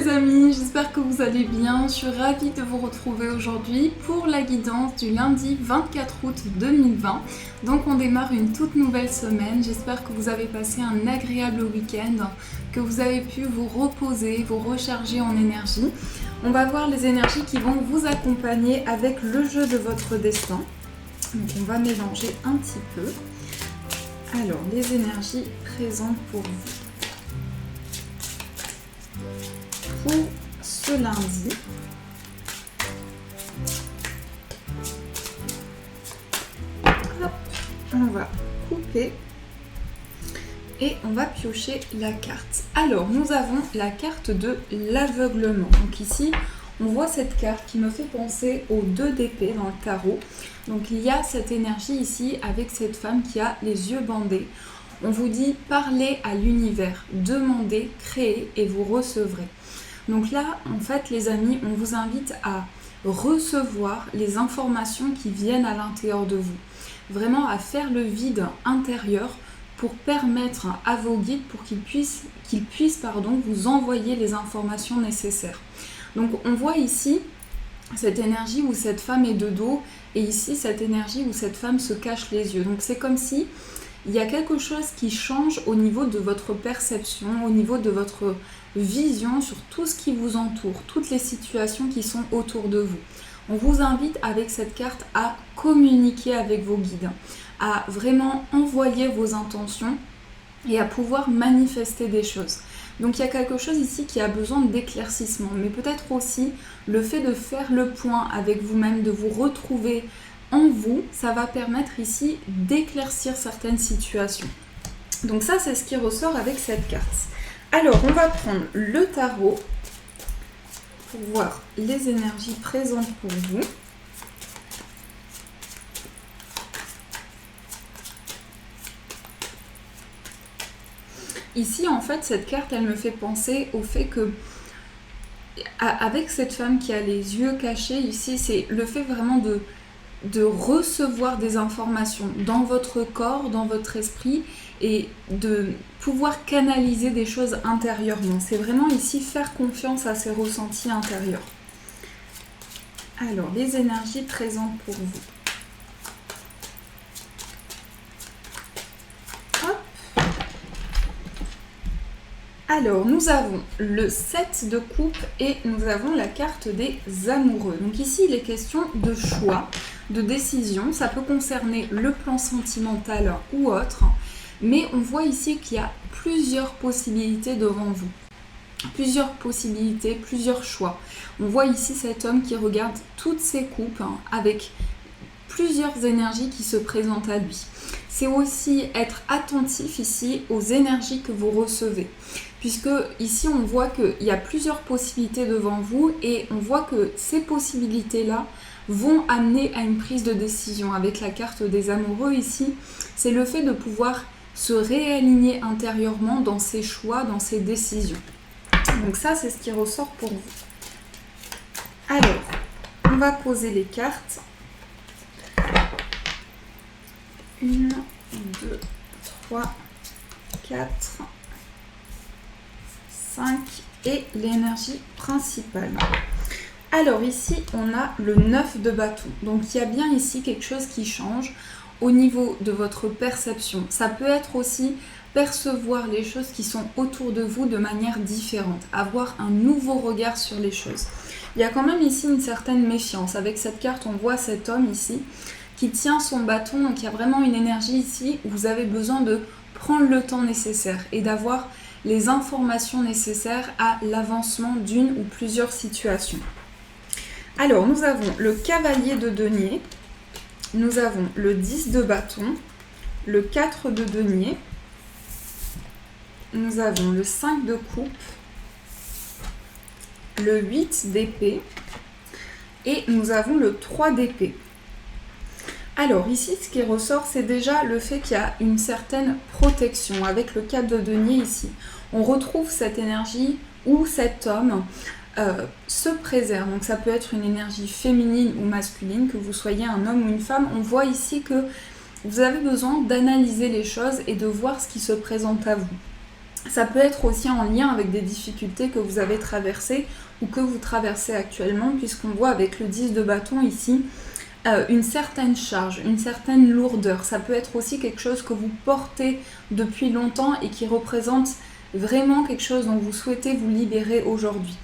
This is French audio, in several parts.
amis, j'espère que vous allez bien. Je suis ravie de vous retrouver aujourd'hui pour la guidance du lundi 24 août 2020. Donc on démarre une toute nouvelle semaine. J'espère que vous avez passé un agréable week-end, que vous avez pu vous reposer, vous recharger en énergie. On va voir les énergies qui vont vous accompagner avec le jeu de votre destin. Donc on va mélanger un petit peu. Alors les énergies présentes pour vous. Pour ce lundi, hop, on va couper et on va piocher la carte. Alors nous avons la carte de l'aveuglement. Donc ici on voit cette carte qui me fait penser aux 2 d'épée dans le tarot. Donc il y a cette énergie ici avec cette femme qui a les yeux bandés. On vous dit parlez à l'univers, demandez, créez et vous recevrez. Donc là, en fait, les amis, on vous invite à recevoir les informations qui viennent à l'intérieur de vous. Vraiment à faire le vide intérieur pour permettre à vos guides, pour qu'ils puissent vous envoyer les informations nécessaires. Donc on voit ici cette énergie où cette femme est de dos et ici cette énergie où cette femme se cache les yeux. Donc c'est comme si il y a quelque chose qui change au niveau de votre perception, au niveau de votre vision sur tout ce qui vous entoure, toutes les situations qui sont autour de vous. On vous invite avec cette carte à communiquer avec vos guides, à vraiment envoyer vos intentions et à pouvoir manifester des choses. Donc il y a quelque chose ici qui a besoin d'éclaircissement, mais peut-être aussi le fait de faire le point avec vous-même, de vous retrouver en vous, ça va permettre ici d'éclaircir certaines situations. Donc ça, c'est ce qui ressort avec cette carte. Alors, on va prendre le tarot pour voir les énergies présentes pour vous. Ici, en fait, cette carte, elle me fait penser au fait que avec cette femme qui a les yeux cachés, ici, c'est le fait vraiment de recevoir des informations dans votre corps, dans votre esprit et de pouvoir canaliser des choses intérieurement. C'est vraiment ici faire confiance à ces ressentis intérieurs. Alors, les énergies présentes pour vous. Hop. Alors, nous avons le 7 de coupe et nous avons la carte des amoureux. Donc ici, il est question de choix, de décision. Ça peut concerner le plan sentimental ou autre. Mais on voit ici qu'il y a plusieurs possibilités devant vous. Plusieurs possibilités, plusieurs choix. On voit ici cet homme qui regarde toutes ses coupes avec plusieurs énergies qui se présentent à lui. C'est aussi être attentif ici aux énergies que vous recevez. Puisque ici on voit qu'il y a plusieurs possibilités devant vous et on voit que ces possibilités-là vont amener à une prise de décision. Avec la carte des amoureux ici, c'est le fait de pouvoir se réaligner intérieurement dans ses choix, dans ses décisions. Donc ça, c'est ce qui ressort pour vous. Alors, on va poser les cartes. 1, 2, 3, 4, 5 et l'énergie principale. Alors ici, on a le 9 de bâton. Donc il y a bien ici quelque chose qui change au niveau de votre perception. Ça peut être aussi percevoir les choses qui sont autour de vous de manière différente, avoir un nouveau regard sur les choses. Il y a quand même ici une certaine méfiance. Avec cette carte, on voit cet homme ici qui tient son bâton. Donc il y a vraiment une énergie ici où vous avez besoin de prendre le temps nécessaire et d'avoir les informations nécessaires à l'avancement d'une ou plusieurs situations. Alors, nous avons le cavalier de denier, nous avons le 10 de bâton, le 4 de denier, nous avons le 5 de coupe, le 8 d'épée et nous avons le 3 d'épée. Alors ici, ce qui ressort, c'est déjà le fait qu'il y a une certaine protection. Avec le 4 de denier ici, on retrouve cette énergie où cet homme se préserve. Donc ça peut être une énergie féminine ou masculine, que vous soyez un homme ou une femme. On voit ici que vous avez besoin d'analyser les choses et de voir ce qui se présente à vous. Ça peut être aussi en lien avec des difficultés que vous avez traversées ou que vous traversez actuellement, puisqu'on voit avec le 10 de bâton ici une certaine charge, une certaine lourdeur. Ça peut être aussi quelque chose que vous portez depuis longtemps et qui représente vraiment quelque chose dont vous souhaitez vous libérer aujourd'hui.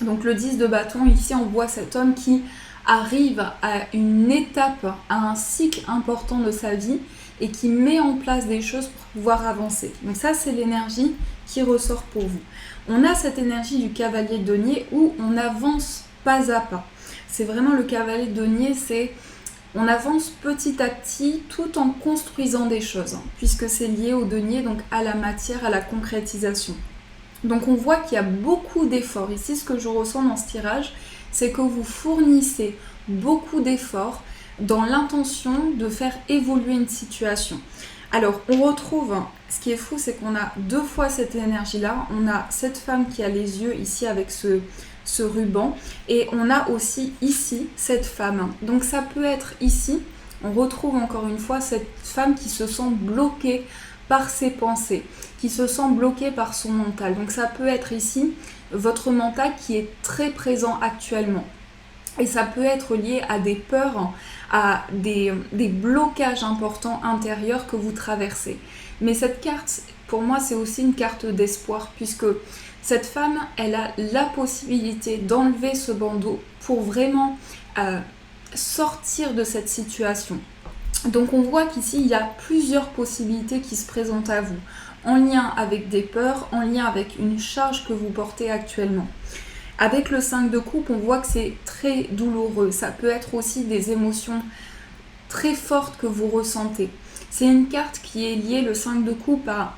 Donc le 10 de bâton, ici on voit cet homme qui arrive à une étape, à un cycle important de sa vie et qui met en place des choses pour pouvoir avancer. Donc ça, c'est l'énergie qui ressort pour vous. On a cette énergie du cavalier de denier où on avance pas à pas. C'est vraiment le cavalier de denier, c'est on avance petit à petit tout en construisant des choses, puisque c'est lié au denier, donc à la matière, à la concrétisation. Donc on voit qu'il y a beaucoup d'efforts. Ici, ce que je ressens dans ce tirage, c'est que vous fournissez beaucoup d'efforts dans l'intention de faire évoluer une situation. Alors, on retrouve, ce qui est fou, c'est qu'on a 2 fois cette énergie-là. On a cette femme qui a les yeux ici avec ce ruban, et on a aussi ici cette femme. Donc ça peut être ici, on retrouve encore une fois cette femme qui se sent bloquée par ses pensées, qui se sent bloquée par son mental. Donc ça peut être ici votre mental qui est très présent actuellement. Et ça peut être lié à des peurs, à des blocages importants intérieurs que vous traversez. Mais cette carte, pour moi, c'est aussi une carte d'espoir, puisque cette femme, elle a la possibilité d'enlever ce bandeau pour vraiment sortir de cette situation. Donc on voit qu'ici, il y a plusieurs possibilités qui se présentent à vous, en lien avec des peurs, en lien avec une charge que vous portez actuellement. Avec le 5 de coupe, on voit que c'est très douloureux. Ça peut être aussi des émotions très fortes que vous ressentez. C'est une carte qui est liée, le 5 de coupe, à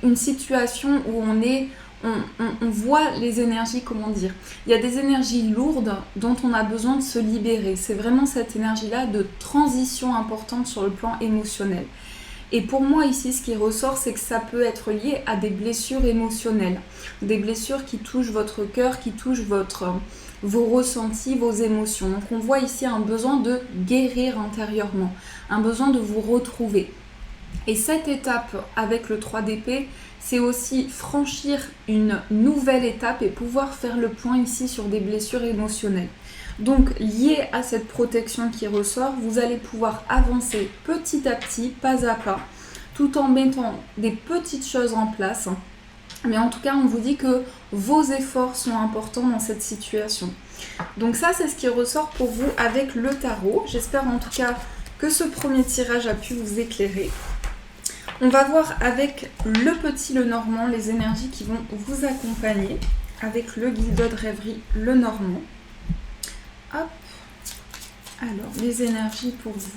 une situation où on voit les énergies, comment dire. Il y a des énergies lourdes dont on a besoin de se libérer. C'est vraiment cette énergie-là de transition importante sur le plan émotionnel. Et pour moi ici, ce qui ressort, c'est que ça peut être lié à des blessures émotionnelles, des blessures qui touchent votre cœur, qui touchent vos ressentis, vos émotions. Donc on voit ici un besoin de guérir intérieurement, un besoin de vous retrouver. Et cette étape avec le 3 d'épée, c'est aussi franchir une nouvelle étape et pouvoir faire le point ici sur des blessures émotionnelles. Donc, lié à cette protection qui ressort, vous allez pouvoir avancer petit à petit, pas à pas, tout en mettant des petites choses en place. Mais en tout cas, on vous dit que vos efforts sont importants dans cette situation. Donc ça, c'est ce qui ressort pour vous avec le tarot. J'espère en tout cas que ce premier tirage a pu vous éclairer. On va voir avec le petit Lenormand les énergies qui vont vous accompagner avec le guildo de rêverie Lenormand. Hop. Alors, les énergies pour vous.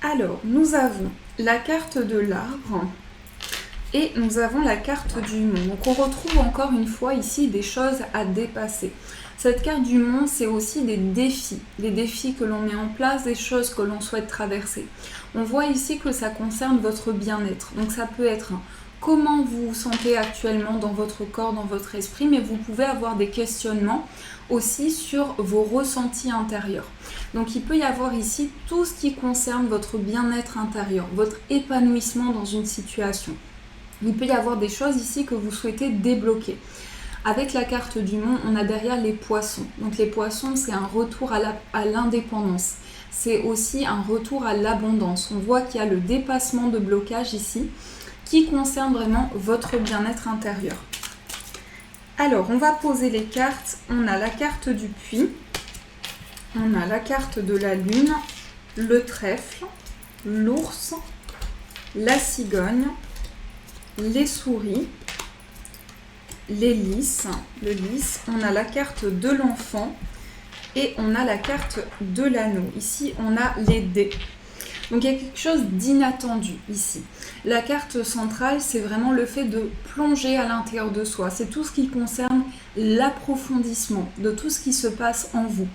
Alors, nous avons la carte de l'arbre et nous avons la carte du monde. Donc, on retrouve encore une fois ici des choses à dépasser. Cette carte du monde, c'est aussi des défis que l'on met en place, des choses que l'on souhaite traverser. On voit ici que ça concerne votre bien-être. Donc, ça peut être comment vous vous sentez actuellement dans votre corps, dans votre esprit, mais vous pouvez avoir des questionnements aussi sur vos ressentis intérieurs. Donc il peut y avoir ici tout ce qui concerne votre bien-être intérieur, votre épanouissement dans une situation. Il peut y avoir des choses ici que vous souhaitez débloquer. Avec la carte du monde, on a derrière les poissons. Donc les poissons, c'est un retour à l'indépendance. C'est aussi un retour à l'abondance. On voit qu'il y a le dépassement de blocage ici qui concerne vraiment votre bien-être intérieur. Alors, on va poser les cartes. On a la carte du puits, on a la carte de la lune, le trèfle, l'ours, la cigogne, les souris, les lys, le lys, on a la carte de l'enfant et on a la carte de l'anneau. Ici, on a les dés. Donc il y a quelque chose d'inattendu ici. La carte centrale, c'est vraiment le fait de plonger à l'intérieur de soi. C'est tout ce qui concerne l'approfondissement de tout ce qui se passe en vous.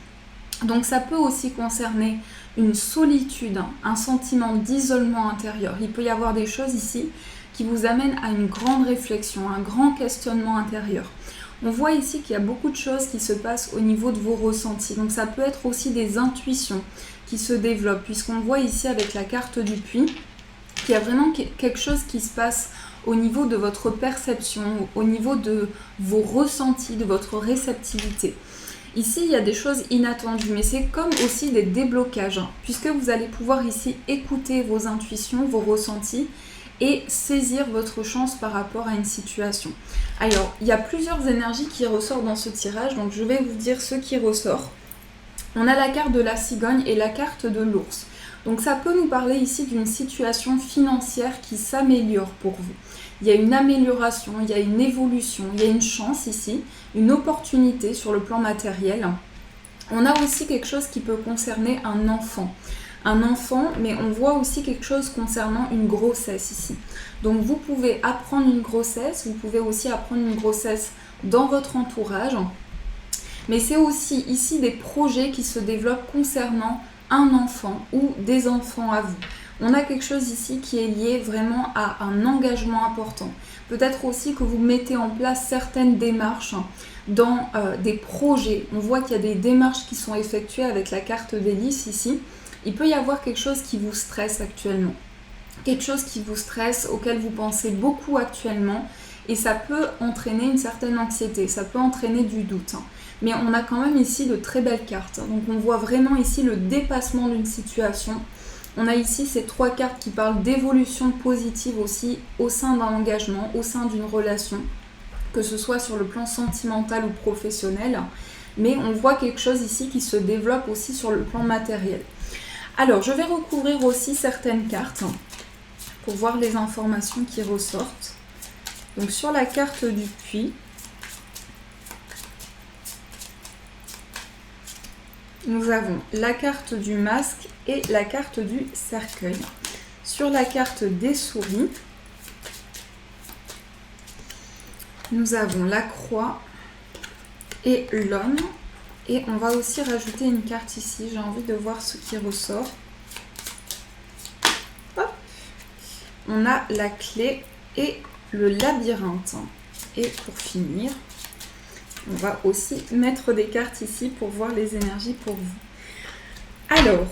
Donc ça peut aussi concerner une solitude, un sentiment d'isolement intérieur. Il peut y avoir des choses ici qui vous amènent à une grande réflexion, un grand questionnement intérieur. On voit ici qu'il y a beaucoup de choses qui se passent au niveau de vos ressentis. Donc ça peut être aussi des intuitions qui se développent, puisqu'on voit ici avec la carte du puits qu'il y a vraiment quelque chose qui se passe au niveau de votre perception, au niveau de vos ressentis, de votre réceptivité. Ici, il y a des choses inattendues, mais c'est comme aussi des déblocages, puisque vous allez pouvoir ici écouter vos intuitions, vos ressentis, et saisir votre chance par rapport à une situation. Alors, il y a plusieurs énergies qui ressortent dans ce tirage, donc je vais vous dire ce qui ressort. On a la carte de la cigogne et la carte de l'ours. Donc ça peut nous parler ici d'une situation financière qui s'améliore pour vous. Il y a une amélioration, il y a une évolution, il y a une chance ici, une opportunité sur le plan matériel. On a aussi quelque chose qui peut concerner un enfant. Un enfant, mais on voit aussi quelque chose concernant une grossesse ici. Donc vous pouvez apprendre une grossesse, vous pouvez aussi apprendre une grossesse dans votre entourage, mais c'est aussi ici des projets qui se développent concernant un enfant ou des enfants à vous. On a quelque chose ici qui est lié vraiment à un engagement important. Peut-être aussi que vous mettez en place certaines démarches dans des projets. On voit qu'il y a des démarches qui sont effectuées avec la carte des lys ici. Il peut y avoir quelque chose qui vous stresse actuellement. Quelque chose qui vous stresse, auquel vous pensez beaucoup actuellement. Et ça peut entraîner une certaine anxiété, ça peut entraîner du doute. Mais on a quand même ici de très belles cartes. Donc on voit vraiment ici le dépassement d'une situation. On a ici ces 3 cartes qui parlent d'évolution positive aussi au sein d'un engagement, au sein d'une relation, que ce soit sur le plan sentimental ou professionnel. Mais on voit quelque chose ici qui se développe aussi sur le plan matériel. Alors, je vais recouvrir aussi certaines cartes pour voir les informations qui ressortent. Donc, sur la carte du puits, nous avons la carte du masque et la carte du cercueil. Sur la carte des souris, nous avons la croix et l'homme. Et on va aussi rajouter une carte ici. J'ai envie de voir ce qui ressort. Hop. On a la clé et le labyrinthe. Et pour finir, on va aussi mettre des cartes ici pour voir les énergies pour vous. Alors,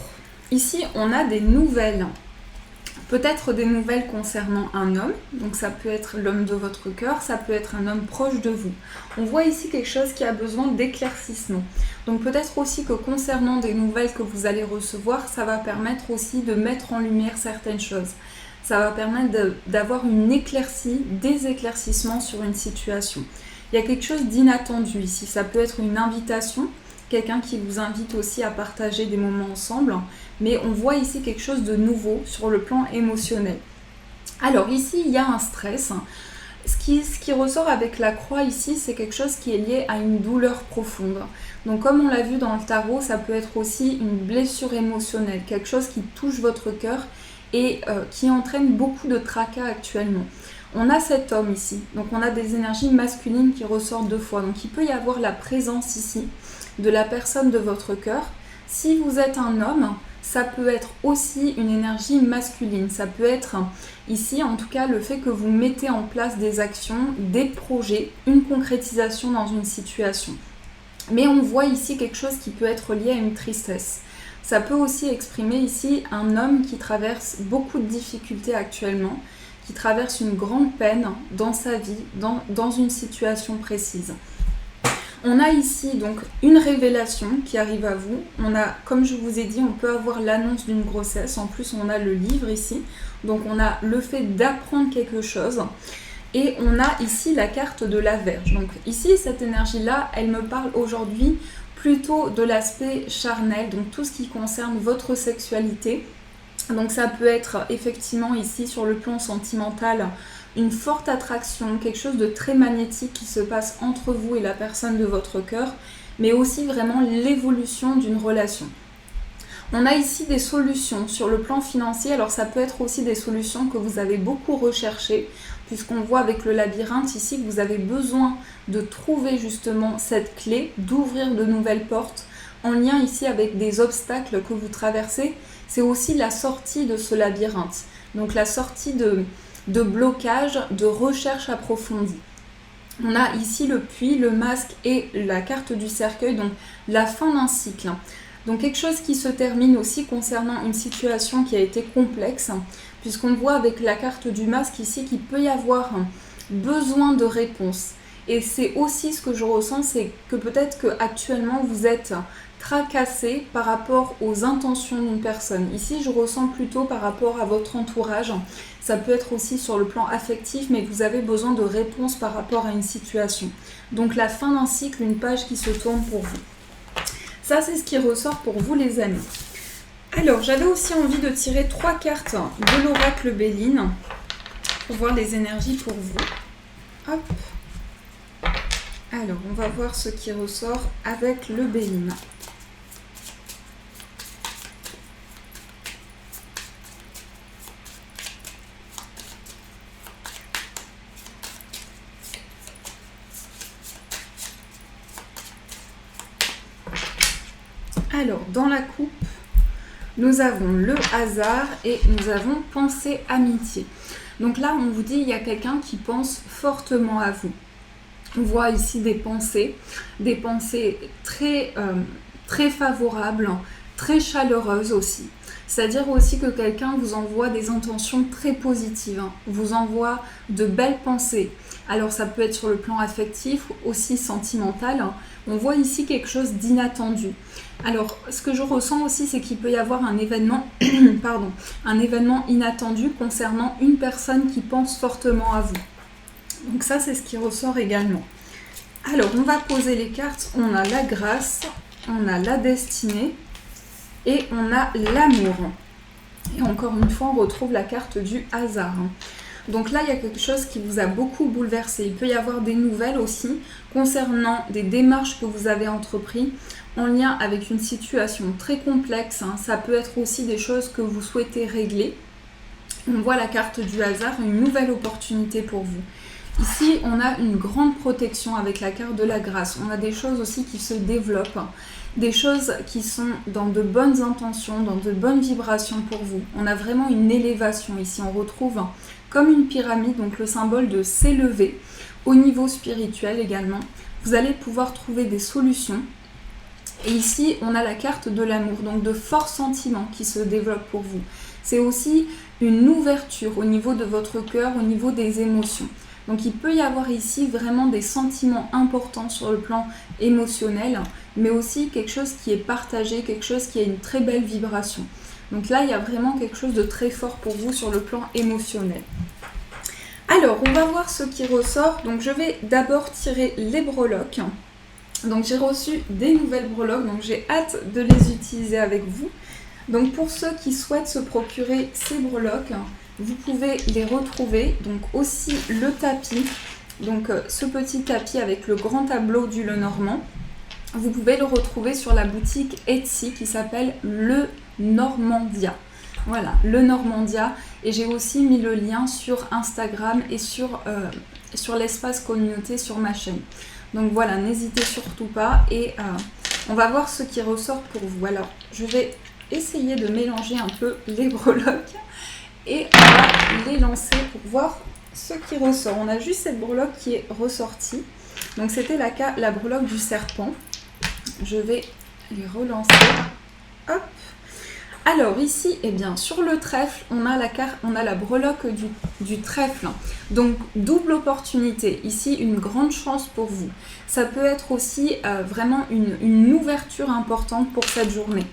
ici, on a des nouvelles. Peut-être des nouvelles concernant un homme, donc ça peut être l'homme de votre cœur, ça peut être un homme proche de vous. On voit ici quelque chose qui a besoin d'éclaircissement. Donc peut-être aussi que concernant des nouvelles que vous allez recevoir, ça va permettre aussi de mettre en lumière certaines choses. Ça va permettre d'avoir une éclaircie, des éclaircissements sur une situation. Il y a quelque chose d'inattendu ici, ça peut être une invitation, quelqu'un qui vous invite aussi à partager des moments ensemble, mais on voit ici quelque chose de nouveau sur le plan émotionnel. Alors ici, il y a un stress. Ce qui ressort avec la croix ici, c'est quelque chose qui est lié à une douleur profonde. Donc comme on l'a vu dans le tarot, ça peut être aussi une blessure émotionnelle, quelque chose qui touche votre cœur et qui entraîne beaucoup de tracas actuellement. On a cet homme ici, donc on a des énergies masculines qui ressortent 2 fois. Donc il peut y avoir la présence ici de la personne de votre cœur. Si vous êtes un homme, ça peut être aussi une énergie masculine. Ça peut être ici, en tout cas, le fait que vous mettez en place des actions, des projets, une concrétisation dans une situation. Mais on voit ici quelque chose qui peut être lié à une tristesse. Ça peut aussi exprimer ici un homme qui traverse beaucoup de difficultés actuellement, qui traverse une grande peine dans sa vie, dans une situation précise. On a ici donc une révélation qui arrive à vous. On a, comme je vous ai dit, on peut avoir l'annonce d'une grossesse. En plus, on a le livre ici. Donc, on a le fait d'apprendre quelque chose. Et on a ici la carte de la Vierge. Donc, ici, cette énergie-là, elle me parle aujourd'hui plutôt de l'aspect charnel. Donc, tout ce qui concerne votre sexualité. Donc, ça peut être effectivement ici sur le plan sentimental une forte attraction, quelque chose de très magnétique qui se passe entre vous et la personne de votre cœur, mais aussi vraiment l'évolution d'une relation. On a ici des solutions sur le plan financier, alors ça peut être aussi des solutions que vous avez beaucoup recherchées, puisqu'on voit avec le labyrinthe ici que vous avez besoin de trouver justement cette clé, d'ouvrir de nouvelles portes en lien ici avec des obstacles que vous traversez. C'est aussi la sortie de ce labyrinthe. Donc la sortie de blocage, de recherche approfondie. On a ici le puits, le masque et la carte du cercueil, donc la fin d'un cycle. Donc quelque chose qui se termine aussi concernant une situation qui a été complexe, puisqu'on voit avec la carte du masque ici qu'il peut y avoir besoin de réponse. Et c'est aussi ce que je ressens, c'est que peut-être qu'actuellement vous êtes tracassé par rapport aux intentions d'une personne. Ici, je ressens plutôt par rapport à votre entourage. Ça peut être aussi sur le plan affectif, mais vous avez besoin de réponses par rapport à une situation. Donc la fin d'un cycle, une page qui se tourne pour vous. Ça, c'est ce qui ressort pour vous, les amis. Alors, j'avais aussi envie de tirer 3 cartes de l'oracle Béline pour voir les énergies pour vous. Hop. Alors, on va voir ce qui ressort avec le Béline. Alors, dans la coupe, nous avons le hasard et nous avons pensée amitié. Donc là, on vous dit, il y a quelqu'un qui pense fortement à vous. On voit ici des pensées très, très favorables, très chaleureuses aussi. C'est-à-dire aussi que quelqu'un vous envoie des intentions très positives, vous envoie de belles pensées. Alors ça peut être sur le plan affectif, aussi sentimental. On voit ici quelque chose d'inattendu. Alors, ce que je ressens aussi, c'est qu'il peut y avoir un événement, un événement inattendu concernant une personne qui pense fortement à vous. Donc ça, c'est ce qui ressort également. Alors, on va poser les cartes. On a la grâce, on a la destinée et on a l'amour. Et encore une fois, on retrouve la carte du hasard. Donc là, il y a quelque chose qui vous a beaucoup bouleversé. Il peut y avoir des nouvelles aussi concernant des démarches que vous avez entreprises en lien avec une situation très complexe. Ça peut être aussi des choses que vous souhaitez régler. On voit la carte du hasard, une nouvelle opportunité pour vous. Ici, on a une grande protection avec la carte de la grâce. On a des choses aussi qui se développent, des choses qui sont dans de bonnes intentions, dans de bonnes vibrations pour vous. On a vraiment une élévation ici. On retrouve comme une pyramide, donc le symbole de s'élever au niveau spirituel également. Vous allez pouvoir trouver des solutions. Et ici, on a la carte de l'amour, donc de forts sentiments qui se développent pour vous. C'est aussi une ouverture au niveau de votre cœur, au niveau des émotions. Donc il peut y avoir ici vraiment des sentiments importants sur le plan émotionnel, mais aussi quelque chose qui est partagé, quelque chose qui a une très belle vibration. Donc là, il y a vraiment quelque chose de très fort pour vous sur le plan émotionnel. Alors, on va voir ce qui ressort. Donc je vais d'abord tirer les breloques. Donc j'ai reçu des nouvelles breloques, donc j'ai hâte de les utiliser avec vous. Donc pour ceux qui souhaitent se procurer ces breloques, vous pouvez les retrouver. Donc aussi le tapis, donc ce petit tapis avec le grand tableau du Lenormand. Vous pouvez le retrouver sur la boutique Etsy qui s'appelle Le Normandia. Voilà, Le Normandia. Et j'ai aussi mis le lien sur Instagram et sur l'espace communauté sur ma chaîne. Donc voilà, n'hésitez surtout pas et on va voir ce qui ressort pour vous. Alors, je vais essayer de mélanger un peu les breloques et on va les lancer pour voir ce qui ressort. On a juste cette breloque qui est ressortie. Donc c'était la breloque du serpent. Je vais les relancer. Hop. Alors ici, eh bien, sur le trèfle, on a la breloque du trèfle. Donc double opportunité. Ici, une grande chance pour vous. Ça peut être aussi vraiment une ouverture importante pour cette journée.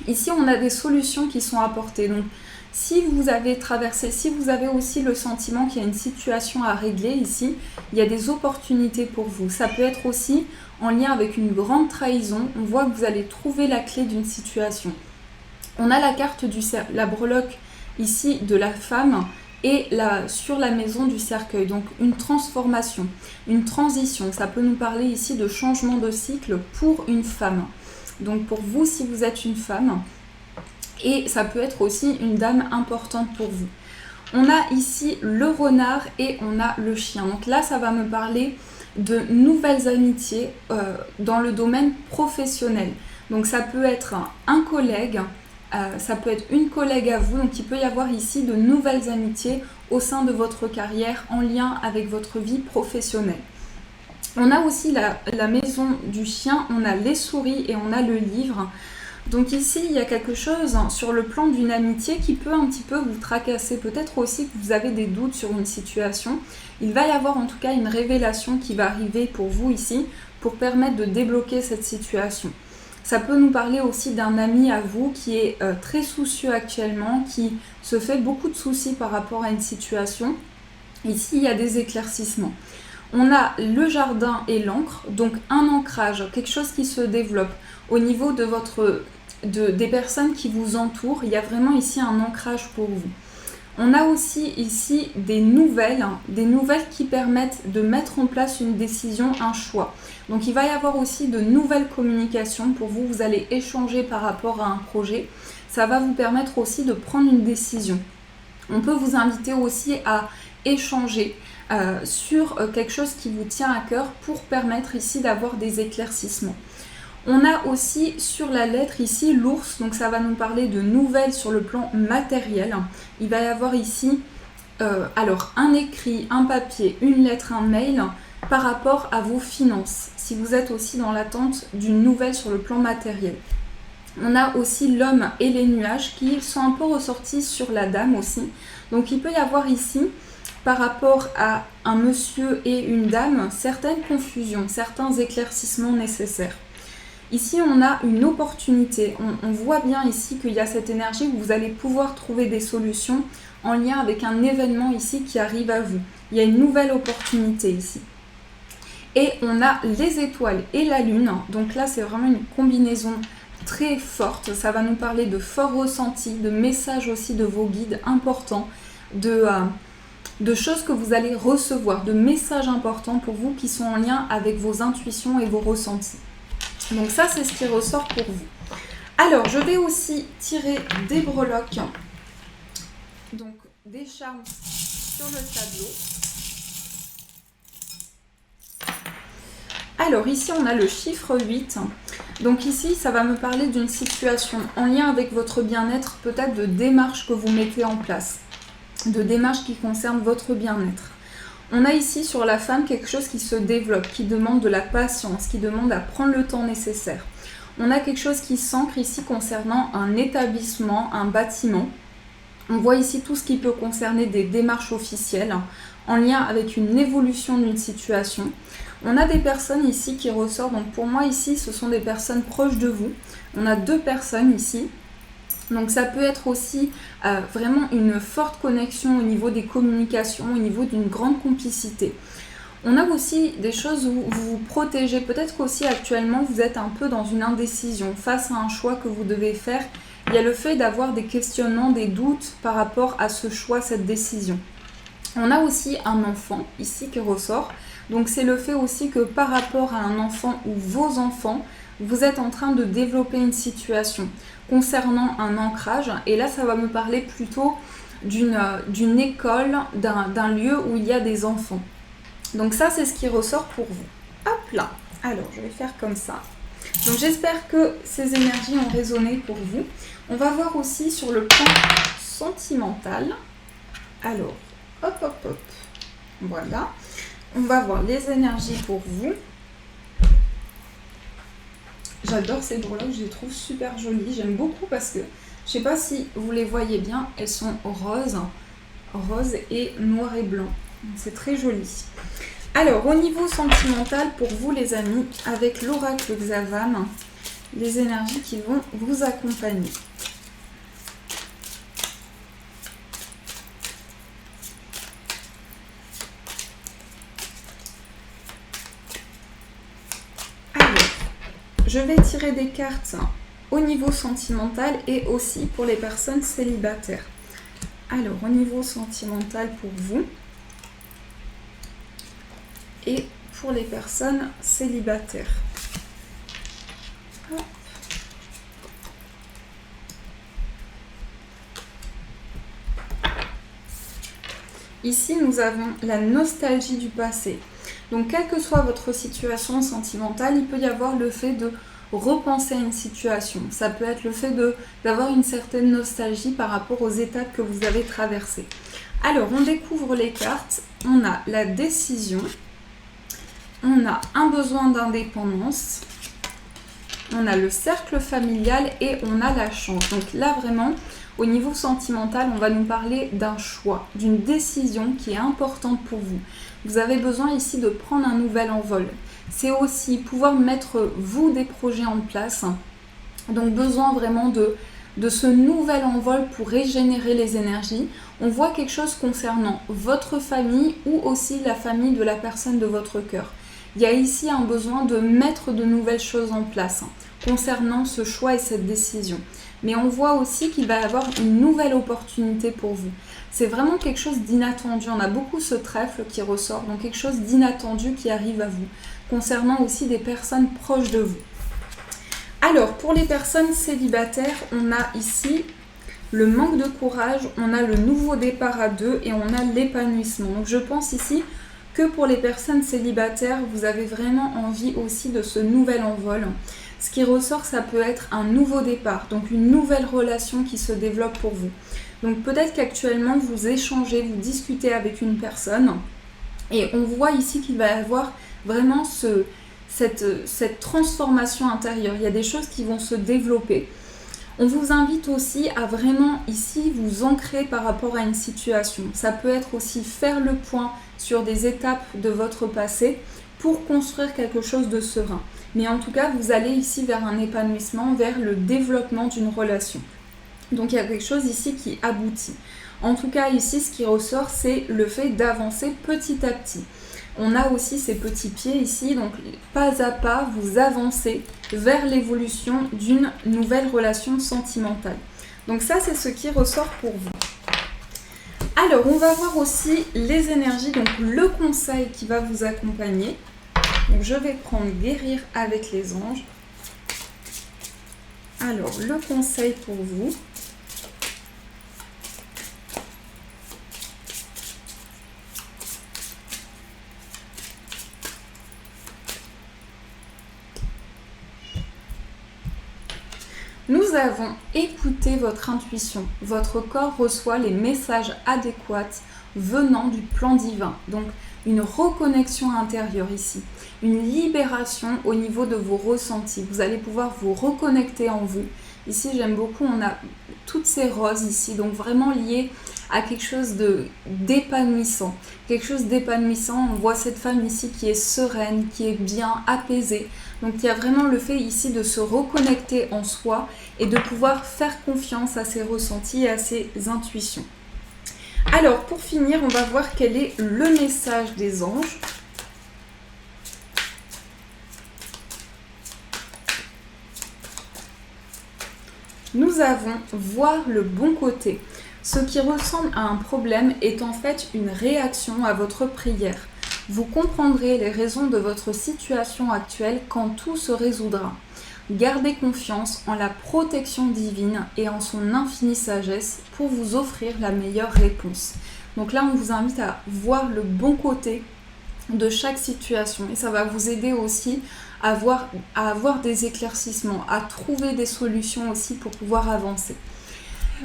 Ici, on a des solutions qui sont apportées. Donc si vous avez traversé, si vous avez aussi le sentiment qu'il y a une situation à régler ici, il y a des opportunités pour vous. Ça peut être aussi en lien avec une grande trahison. On voit que vous allez trouver la clé d'une situation. On a la carte la breloque ici de la femme et sur la maison du cercueil. Donc une transformation, une transition. Ça peut nous parler ici de changement de cycle pour une femme. Donc pour vous, si vous êtes une femme, et ça peut être aussi une dame importante pour vous. On a ici le renard et on a le chien. Donc là, ça va me parler de nouvelles amitiés dans le domaine professionnel. Donc ça peut être un collègue, ça peut être une collègue à vous, donc il peut y avoir ici de nouvelles amitiés au sein de votre carrière en lien avec votre vie professionnelle. On a aussi la maison du chien, on a les souris et on a le livre. Donc ici, il y a quelque chose sur le plan d'une amitié qui peut un petit peu vous tracasser. Peut-être aussi que vous avez des doutes sur une situation. Il va y avoir en tout cas une révélation qui va arriver pour vous ici pour permettre de débloquer cette situation. Ça peut nous parler aussi d'un ami à vous qui est très soucieux actuellement, qui se fait beaucoup de soucis par rapport à une situation. Ici, il y a des éclaircissements. On a le jardin et l'encre, donc un ancrage, quelque chose qui se développe au niveau des personnes qui vous entourent. Il y a vraiment ici un ancrage pour vous. On a aussi ici des nouvelles qui permettent de mettre en place une décision, un choix. Donc il va y avoir aussi de nouvelles communications pour vous. Vous allez échanger par rapport à un projet. Ça va vous permettre aussi de prendre une décision. On peut vous inviter aussi à échanger sur quelque chose qui vous tient à cœur pour permettre ici d'avoir des éclaircissements. On a aussi sur la lettre ici l'ours, donc ça va nous parler de nouvelles sur le plan matériel. Il va y avoir ici alors un écrit, un papier, une lettre, un mail par rapport à vos finances, si vous êtes aussi dans l'attente d'une nouvelle sur le plan matériel. On a aussi l'homme et les nuages qui sont un peu ressortis sur la dame aussi. Donc il peut y avoir ici, par rapport à un monsieur et une dame, certaines confusions, certains éclaircissements nécessaires. Ici, on a une opportunité. On voit bien ici qu'il y a cette énergie où vous allez pouvoir trouver des solutions en lien avec un événement ici qui arrive à vous. Il y a une nouvelle opportunité ici. Et on a les étoiles et la lune. Donc là, c'est vraiment une combinaison très forte. Ça va nous parler de forts ressentis, de messages aussi de vos guides importants, de choses que vous allez recevoir, de messages importants pour vous qui sont en lien avec vos intuitions et vos ressentis. Donc ça, c'est ce qui ressort pour vous. Alors, je vais aussi tirer des breloques, donc des charmes sur le tableau. Alors ici, on a le chiffre 8. Donc ici, ça va me parler d'une situation en lien avec votre bien-être, peut-être de démarches que vous mettez en place, de démarches qui concernent votre bien-être. On a ici sur la femme quelque chose qui se développe, qui demande de la patience, qui demande à prendre le temps nécessaire. On a quelque chose qui s'ancre ici concernant un établissement, un bâtiment. On voit ici tout ce qui peut concerner des démarches officielles en lien avec une évolution d'une situation. On a des personnes ici qui ressortent, donc pour moi ici ce sont des personnes proches de vous. On a 2 personnes ici. Donc ça peut être aussi vraiment une forte connexion au niveau des communications, au niveau d'une grande complicité. On a aussi des choses où vous vous protégez. Peut-être qu'aussi actuellement vous êtes un peu dans une indécision face à un choix que vous devez faire. Il y a le fait d'avoir des questionnements, des doutes par rapport à ce choix, cette décision. On a aussi un enfant ici qui ressort. Donc c'est le fait aussi que par rapport à un enfant ou vos enfants, vous êtes en train de développer une situation concernant un ancrage. Et là, ça va me parler plutôt d'une école, d'un lieu où il y a des enfants. Donc ça, c'est ce qui ressort pour vous. Hop là. Alors, je vais faire comme ça. Donc j'espère que ces énergies ont résonné pour vous. On va voir aussi sur le plan sentimental. Alors, hop, hop, hop. Voilà. On va voir les énergies pour vous. J'adore ces breloques, je les trouve super jolies. J'aime beaucoup parce que, je ne sais pas si vous les voyez bien, elles sont roses et noir et blanc. C'est très joli. Alors, au niveau sentimental, pour vous les amis, avec l'oracle Xavam, les énergies qui vont vous accompagner. Je vais tirer des cartes au niveau sentimental et aussi pour les personnes célibataires. Alors, au niveau sentimental pour vous et pour les personnes célibataires. Hop. Ici, nous avons la nostalgie du passé. Donc, quelle que soit votre situation sentimentale, il peut y avoir le fait de repenser à une situation. Ça peut être le fait d'avoir une certaine nostalgie par rapport aux étapes que vous avez traversées. Alors, on découvre les cartes. On a la décision. On a un besoin d'indépendance. On a le cercle familial et on a la chance. Donc là, vraiment, au niveau sentimental, on va nous parler d'un choix, d'une décision qui est importante pour vous. Vous avez besoin ici de prendre un nouvel envol. C'est aussi pouvoir mettre, vous, des projets en place. Donc, besoin vraiment de ce nouvel envol pour régénérer les énergies. On voit quelque chose concernant votre famille ou aussi la famille de la personne de votre cœur. Il y a ici un besoin de mettre de nouvelles choses en place concernant ce choix et cette décision. Mais on voit aussi qu'il va y avoir une nouvelle opportunité pour vous. C'est vraiment quelque chose d'inattendu. On a beaucoup ce trèfle qui ressort, donc quelque chose d'inattendu qui arrive à vous, concernant aussi des personnes proches de vous. Alors, pour les personnes célibataires, on a ici le manque de courage, on a le nouveau départ à deux et on a l'épanouissement. Donc, je pense ici que pour les personnes célibataires, vous avez vraiment envie aussi de ce nouvel envol. Ce qui ressort, ça peut être un nouveau départ, donc une nouvelle relation qui se développe pour vous. Donc peut-être qu'actuellement, vous échangez, vous discutez avec une personne et on voit ici qu'il va y avoir vraiment cette transformation intérieure. Il y a des choses qui vont se développer. On vous invite aussi à vraiment ici vous ancrer par rapport à une situation. Ça peut être aussi faire le point sur des étapes de votre passé pour construire quelque chose de serein. Mais en tout cas, vous allez ici vers un épanouissement, vers le développement d'une relation. Donc il y a quelque chose ici qui aboutit. En tout cas, ici, ce qui ressort, c'est le fait d'avancer petit à petit. On a aussi ces petits pieds ici, donc pas à pas, vous avancez vers l'évolution d'une nouvelle relation sentimentale. Donc ça, c'est ce qui ressort pour vous. Alors, on va voir aussi les énergies, donc le conseil qui va vous accompagner. Donc, je vais prendre guérir avec les anges. Alors, le conseil pour vous. Nous avons écouté votre intuition. Votre corps reçoit les messages adéquats venant du plan divin. Donc, une reconnexion intérieure ici. Une libération au niveau de vos ressentis. Vous allez pouvoir vous reconnecter en vous. Ici, j'aime beaucoup, on a toutes ces roses ici, donc vraiment liées à quelque chose d'épanouissant. Quelque chose d'épanouissant, on voit cette femme ici qui est sereine, qui est bien apaisée. Donc il y a vraiment le fait ici de se reconnecter en soi et de pouvoir faire confiance à ses ressentis et à ses intuitions. Alors pour finir, on va voir quel est le message des anges. Nous avons voir le bon côté. Ce qui ressemble à un problème est en fait une réaction à votre prière. Vous comprendrez les raisons de votre situation actuelle quand tout se résoudra. Gardez confiance en la protection divine et en son infinie sagesse pour vous offrir la meilleure réponse. Donc là, on vous invite à voir le bon côté de chaque situation et ça va vous aider aussi à avoir des éclaircissements, à trouver des solutions aussi pour pouvoir avancer.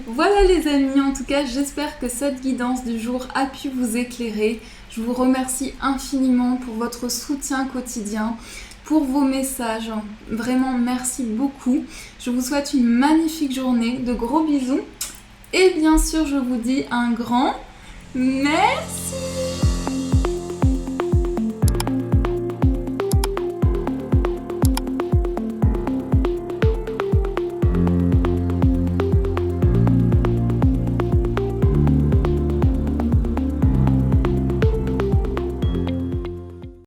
Voilà les amis, en tout cas j'espère que cette guidance du jour a pu vous éclairer. Je vous remercie infiniment pour votre soutien quotidien, pour vos messages. Vraiment merci beaucoup. Je vous souhaite une magnifique journée, de gros bisous. Et bien sûr je vous dis un grand merci.